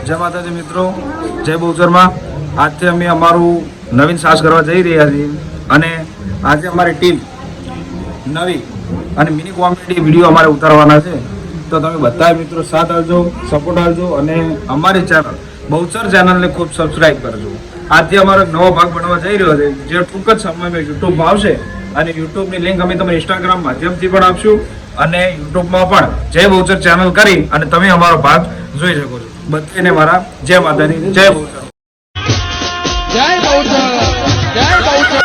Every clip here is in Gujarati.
જય માતાજી મિત્રો, જય બહુચરમાં. આજથી અમે અમારું નવીન સાહસ કરવા જઈ રહ્યા છીએ અને આજે અમારી ટીમ નવી અને મિની કોમેડી વિડીયો અમારે ઉતારવાના છે. તો તમે બધા મિત્રો સાથ આપજો, સપોર્ટ આપજો અને અમારી ચેનલ બહુચર ચેનલને ખૂબ સબસ્ક્રાઈબ કરજો. આજથી અમારો નવો ભાગ બનવા જઈ રહ્યો છે, જે ટૂંક જ સમયમાં યુટ્યુબમાં આવશે અને યુટ્યુબની લિંક અમે તમને ઇન્સ્ટાગ્રામ માધ્યમથી પણ આપશું અને યુટ્યુબમાં પણ જય બહુચર ચેનલ કરી અને તમે અમારો ભાગ જોઈ શકો છો. બધાને મારા જય માતાજી, જય બહુચર. જય બહુચર, જય બહુચર.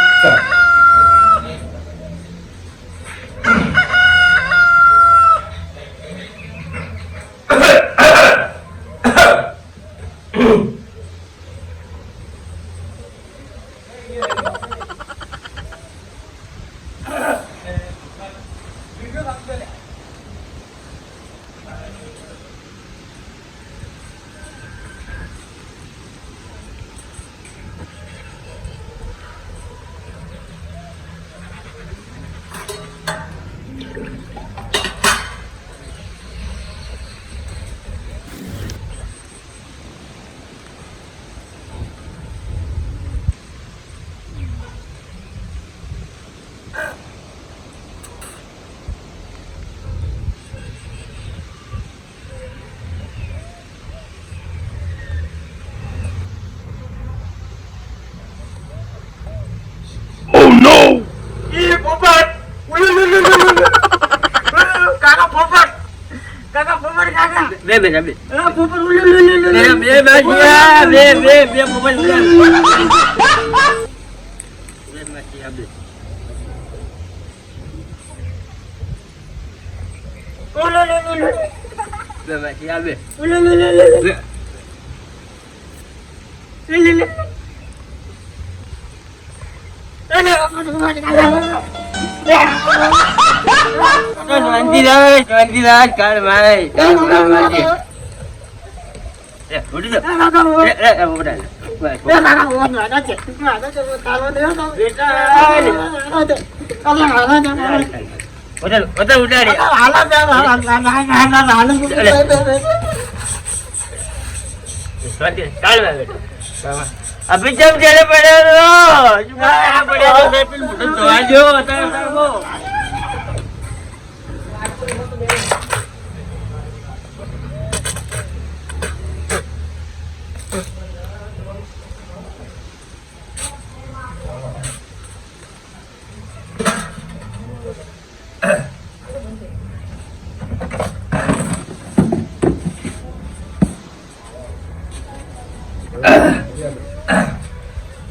अभी जब चले पड़े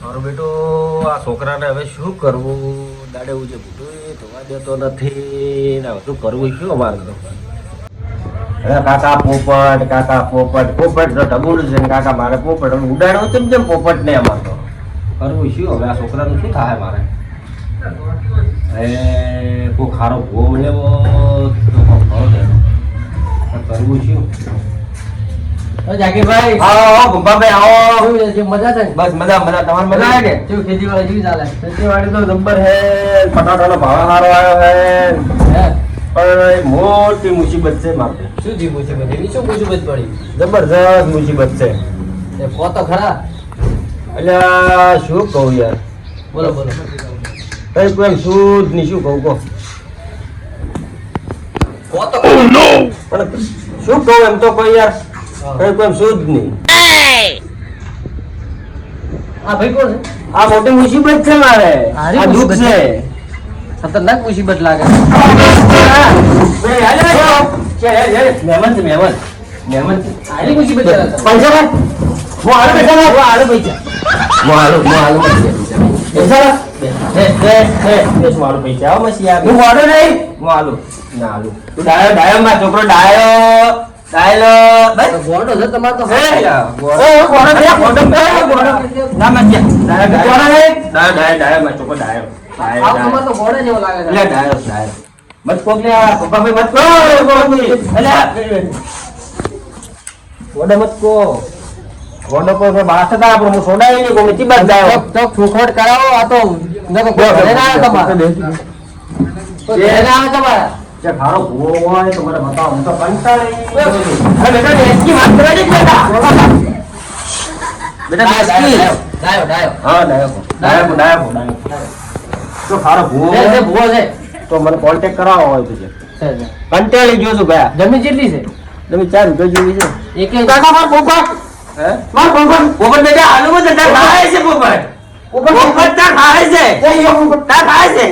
મારો બેટો આ છોકરાને હવે શું કરવું? દાડે એવું છે બધું ધોવા દેતો નથી ને બધું કરવું શું અમારે તો? કાકા પોપટ તો ઢબુડું છે ને કાકા મારે પોપટ ઉડાડો જેમ પોપટ ને અમારે તો કરવું શું હવે? આ છોકરાનું શું થાય મારે? કોઈ ખારો ભોમ લેવો તો કરવું શું? જાકીરભાઈ, આવો ગોપાભાઈ, આવો. મજા છે? બસ મજા તમારે મજા આવે ને? શું ખેતીવાડી જેવી ચાલે? ખેતીવાડી તો જબ્બર હે, ફટાટાનો ભાવ સારો આવ્યો હે, પણ મોટી મુસીબત છે મારે. શું થયું મુસીબત? એની શું મુસીબત પડી? જબરજસ્ત મુસીબત છે. એ કહો તો ખરા. એટલે શું કહું યાર? બોલો બોલો. કઈ કોઈ એમ શુદ્ધ ની શું કહું કહો? કહો તો પણ શું કહું એમ તો કોઈ યાર કઈ કોઈ એમ શુદ્ધ નહીં. હા ભાઈ, કોણ છે? આ મોટી મુસીબત છે મારે, હારી આ દુઃખ મુસીબત છે. ખતરનાક મુસીબત લાગે. મહેમાન છે, મહેમાન છે. હારી મુસીબત છે. પૈસા લાગ. હું હાલો પૈસા લાગ. હું હાલો પૈસા. હું હાલો પૈસા. હું હાલો પૈસા. આવો મસી આ. હું હાલો નહીં. હું હાલો. ના હાલો. તું ડાયો માં છોકરો ડાયો. બસ ગોળો છે તમારો તો. ના મત ડાયો માં છોકરો ડાયો. આ તમારો તો ગોળો જેવો લાગે છે. ડાયો મત કોક ને આ પપ્પા ભાઈ મત કો મત કો ગોડો પર બાસ હતા આપણે હું સોડાય નહીં કોઈ ચીબા દાયો તો ફૂખોટ કરાવો. આ તો નકો ઘરે ના આવે તમારે. તો ઘરે ના આવે તમારે. જે ખારો ભૂવો હોય તો મને બતાવો હું તો કંટાળી અરે બેટા એસકી વાત કરવા દે બેટા બેટા ડાયો હા ડાયકો જો ખારો ભૂવો છે હોય ભૂવો છે તો મને કોન્ટેક્ટ કરાવો હોય તો છે કંટાળી ગયો છું ગયા જમીન કેટલી છે તમે 4 રૂપિયા જેવી છે એક કાકા માર પોપટ હે માર પોપટ બેટા આલુ માં ધંધા ખાય છે પોપટ તા ખાય છે તા ખાય છે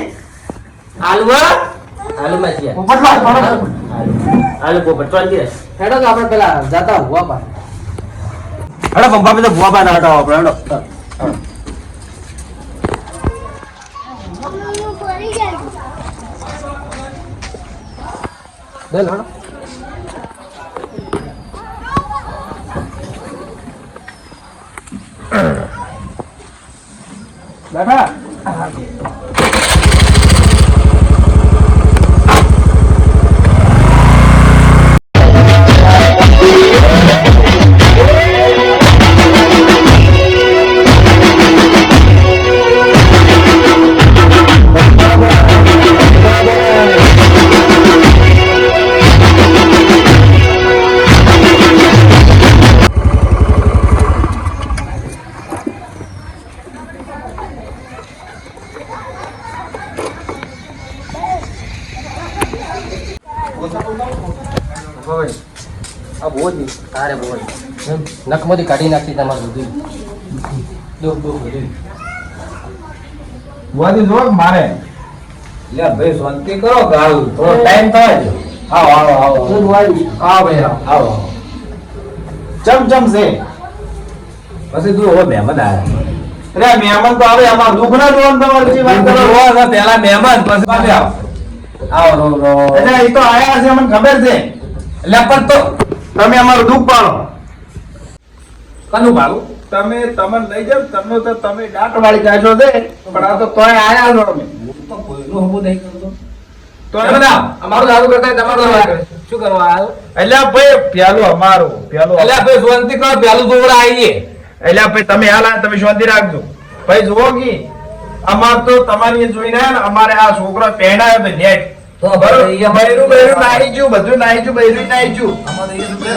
આલુ આલુમાં છે પોપટ માર આલુ પોપટ ચાલી રહે હેડો તો આપણે પેલા જાતા ભૂવા પાસે હેડો પંપા પે તો ભૂવા બા ના હટાવો આપણે હેડો બેલ હેડો બેઠા આ બહુ જ તારે બોલ નખમાંથી કાઢી નાખી તમારું બધું દો બધું બુઆજી જો મારે લે ભાઈ શાંતિ કરો ગાલ થોડો ટાઈમ થાય છે આવો આવો આવો શું વાળી આવો ભાઈ આવો ચમ છે પછી તું હવે મહેમાન આવ્યા અરે મહેમાન તો આવે અમાર દુઃખ ના જોવાનું તમારે જે વાત કરો પેલા મહેમાન પછી પાછા આવો આવો રો રો એટલે એ તો આયા છે અમને ખબર છે એટલે પણ તો તમે અમારું દુઃખ પાડો કનું ભાડું તમે તમને લઈ જાવ તમને તો તમે દાંત વાળી કાઢો છે પણ આ તો તોય આયા છો અમે તો કોઈનું હમું નહીં કરતો તોય બધા અમારું દારૂ કરતા તમારું શું કરવા આવ્યો એટલે ભાઈ પેલું અમારું પેલું એટલે ભાઈ શાંતિ કરો પેલું દોરા આવીએ એટલે ભાઈ તમે હાલ તમે શાંતિ રાખજો ભાઈ જુઓ કે અમાર તો તમારી જોઈને અમારે આ છોકરો પહેણાયો તો નેટ તો બરોબર બૈરું નાહી ગયું બધું નાહી ગયું બૈરું નાહી ગયું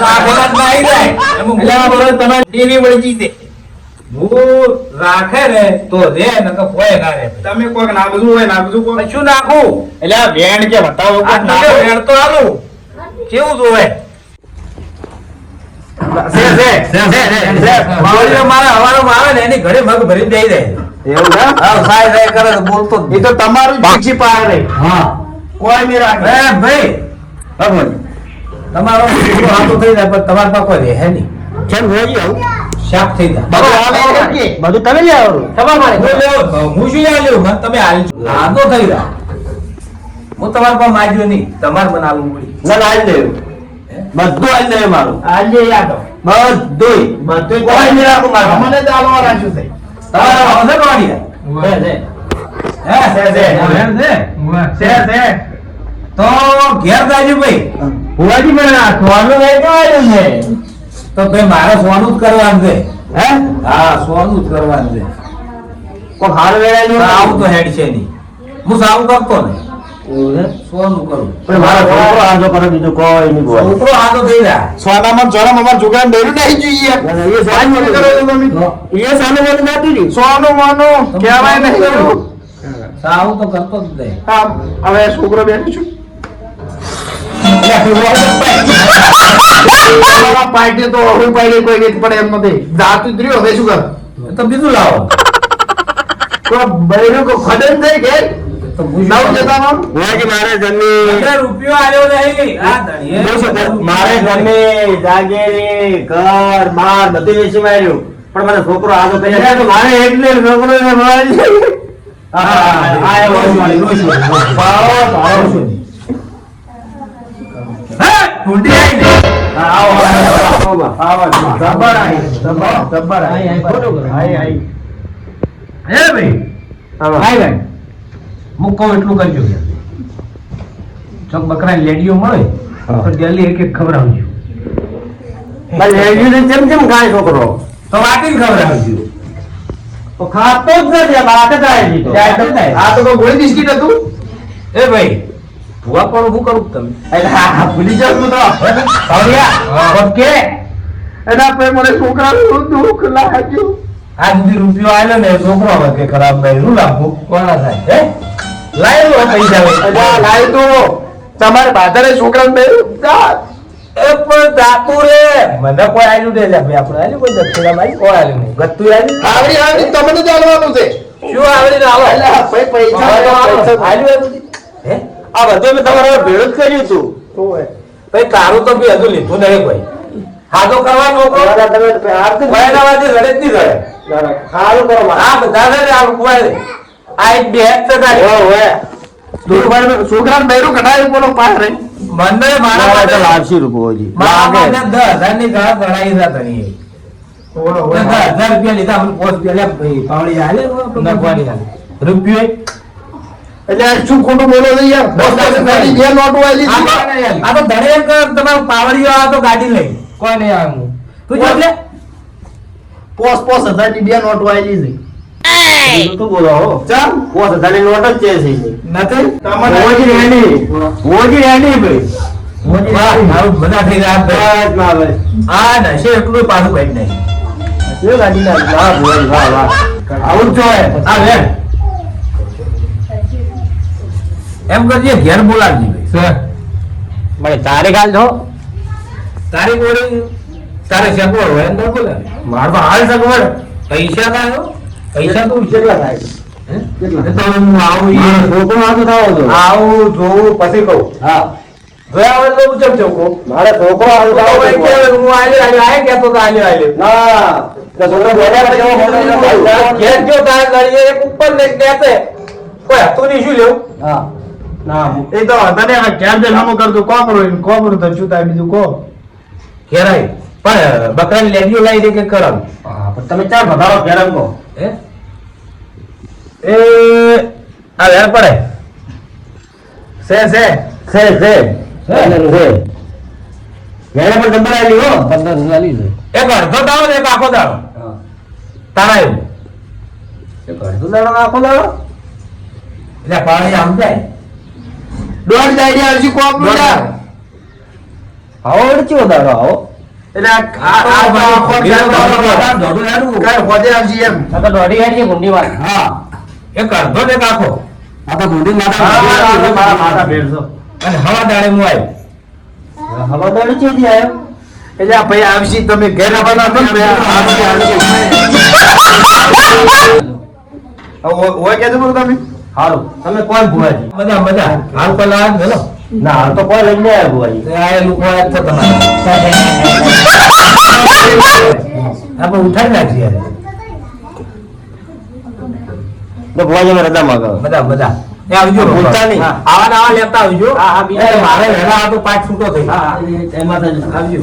રાખેલા જ નાહી જાય એમાં એટલે આ બરોબર તમારી ટીવી વળી જઈ હું રાખે ને તો રે નકર કોઈ ના રે તમે કોઈક નાખવું હોય નાખજો કોઈ શું નાખું એટલે આ વેણ કે બતાવો આ નાખો વેણ તો આલું કેવું જોવે વાવડીઓ મારા હવારોમાં આવે ને એની ઘરે મગ ભરીને દઈ દે એવું છે હા સાય સાય કરે તો બોલતો જ એ નહીં. તો તમારું પીછી પાડે નહીં હા કોઈ નહીં રાખે ભાઈ ભગવાન તમારો દીકરો હાથો થઈ જાય પણ તમારા પાસે કોઈ રહે નહીં કેમ હોય આવું શાક થઈ જાય બધું તમે લઈ આવો તમારે મારે હું લેવો હું શું યાર લેવું મને તમે હાલ આદો થઈ જાય હું તમારા પાસે માગ્યો નહીં તમારે મને આલવું પડી ના આજ લેવું બધું આજ લેવું મારું આજે યાદ બધું કોઈ નહીં રાખું મારું મને જ આલવા રાખ્યું છે તમારા પાસે કોણ યાર તો ઘેર જાજો ભાઈ ભુવાજી પણ સોનું લઈ જવાનું છે તો ભાઈ મારે સોનું જ કરવાનું છે હે હા સોનું જ કરવાનું છે કોઈ હાર વેળાયું આવું તો હેડ છે નહીં હું સાવું કરતો ને સોનું કરું પણ મારો છોકરો આજો કરે બીજું કોઈ નહીં બોલ છોકરો આદો થઈ જાય સોનામાં જરમ અમાર જુગાન ડેરું નહીં જોઈએ એ સાનું કરો તમે એ સાનું મને નાતી દી સોનું માનું કહેવાય નહીં સાવું તો કરતો જ નહીં આમ હવે છોકરો બેઠું છું પાર્ટી તો હું પાડી કોઈ નહીં પડે એમ નથી જાતું જ રહ્યો હવે શું કર તો બીજું લાવો તો બૈરું કો ખડન થઈ કે તો નવ જતાનો ભુવાજી મારે જમી રૂપિયો આવ્યો નહીં આ ધણીએ મારે જમી જાગેરી ઘર બાર બધું વેચી માર્યું પણ મને છોકરો આજો કરી તો મારે એટલે છોકરો ને ભુવાજી મૂકો એટલું કરજો ચોક બકરા લેડીઓ મળે તો ડેલી એક એક ખવડાવજો છોકરો તો વાટીને ખવડાવજો તો ખાતો જ નથી બાત જ આવી જાય તો થાય. આ તો કોઈ ગોળી બિસ્કિટ હતું એ ભાઈ ભૂવા પણ હું કરું તમે એટલે હા, ભૂલી જાવ તું તો ભાવડિયા ઓકે એના પે મને છોકરાનું દુઃખ લાગ્યું. આ સુધી રૂપિયો આવ્યો ને છોકરો હવે કે ખરાબ નહીં શું લાગવું કોના થાય હે લાવી લો પૈસા એટલે આ લાવી દો. તમારે બાધારે છોકરાને બે એ પણ દાતુ રે મને કોઈ આલ્યું દે લે ભાઈ આપણે આલ્યું કોઈ દક્ષિણા માં કોઈ આલ્યું નહીં ગત્તુ આલ્યું આવડી આવડી તમને જાણવાનું છે. શું આવડી ના આવો એટલે આ ભાઈ પૈસા આલ્યું એ બધી હે આ બધું મેં તમારા ભેળ જ કર્યું તું ભાઈ તારું તો બી હજુ લીધું નહીં કોઈ હાથો કરવા નોકરો ભાઈ ના વાજે રડે જ નહીં રડે સારું કરો આ બધા ને આ કુવાય આ એક બે હેત તારી છોકરાને બૈરું કઢાયું બોલો પાસ રહી મને મારા માટે લાવશી રૂપિયા મારા માટે 10,000 ની ઘા ગણાઈ જા તની 10,000 રૂપિયા લીધા મને 5 રૂપિયા લે ભાઈ પાવડી હાલે નખવાની હાલે રૂપિયો એટલે આ શું ખોટું બોલો છો યાર? બે નોટો આલી આ તો દરેક તમારો પાવડીઓ આ તો ગાડી લઈ કોઈ નહીં આવું તું જો લે પોસ 5,000 ની બે નોટો આલી છે. તું બોલો હો ચાલ 5,000 ની નોટ જ છે નથી તમને ઓજી રેડી ભાઈ વાહ આવું બધા થઈ રહ્યા ભાઈ આ નશે એટલું પાછું ભાઈ નહીં આવું જ જોઈએ આ લે એમ કરજે ઘેર બોલાવજી ભાઈ મને તારે કાલ છો તારી બોલી તારે સગવડ હોય એમ ના બોલે મારે તો હાલ સગવડ પૈસા થાય પૈસા તો કેટલા થાય તો હું આવું આવું જોઉં પછી કહું હા જોયા વગર તો ઉચમ ચોકો મારે છોકરો હું આલે કેતો તો આલે ના તો છોકરો બેઠા ઘેર જો તાર લડીએ એક ઉપર લઈ કેતે કોઈ હતું નહીં શું લેવું હા ના એ તો તને આ ક્યાં જે નામો કરતો કોપરો તો શું થાય બીજું કો ઘેરાય પણ બકરાની લેડીઓ લાવી દે કે કરાવ હા પણ તમે ચાલ વધારો ફેરમ કો હે એ આ વેર પડે છે વેરે પણ નંબર આલી હો 15 ચાલી જાય એક અડધો દાડો ને એક આખો દાડો તારા એવું ઘરનું દાડો આખો દાડો એટલે પાણી આમ જાય દોઢ દાડી આવશે કોપ મીડા આવો વળચો દાડો આવો એટલે આ આખો દાડો કાલ હોજે આવશે એમ આ તો દોડી હેડી ગુંડી વાત હા એક અડધો ને એક આખો આ તો ગુંડી હા, માતા મારા માતા ભેળસો અને હવા દાડે હું આવ્યો હવા દાડી ચેથી આવ્યો એટલે આ ભાઈ આવશે તમે ઘેર આવવાના છો ને ઓય કેજો બોલો તમે હારું તમે કોણ ભુવાજી બધા બધા હાલ પેલા હેલો ના હાલ તો કોઈ લઈને આવ્યા ભુવાજી આ લોકો આયા છો તમારે આપણે ઉઠાડી નાખીએ યાર. તો ભુવાજી અમે રજા માંગો બધા બધા એ આવજો ભૂલતા નહીં. આવા ને આવા લેતા આવજો હા, હા, બીજા એ મારે વહેલા આ તો પાછ છૂટો થઈ હા એમાં તો આવજો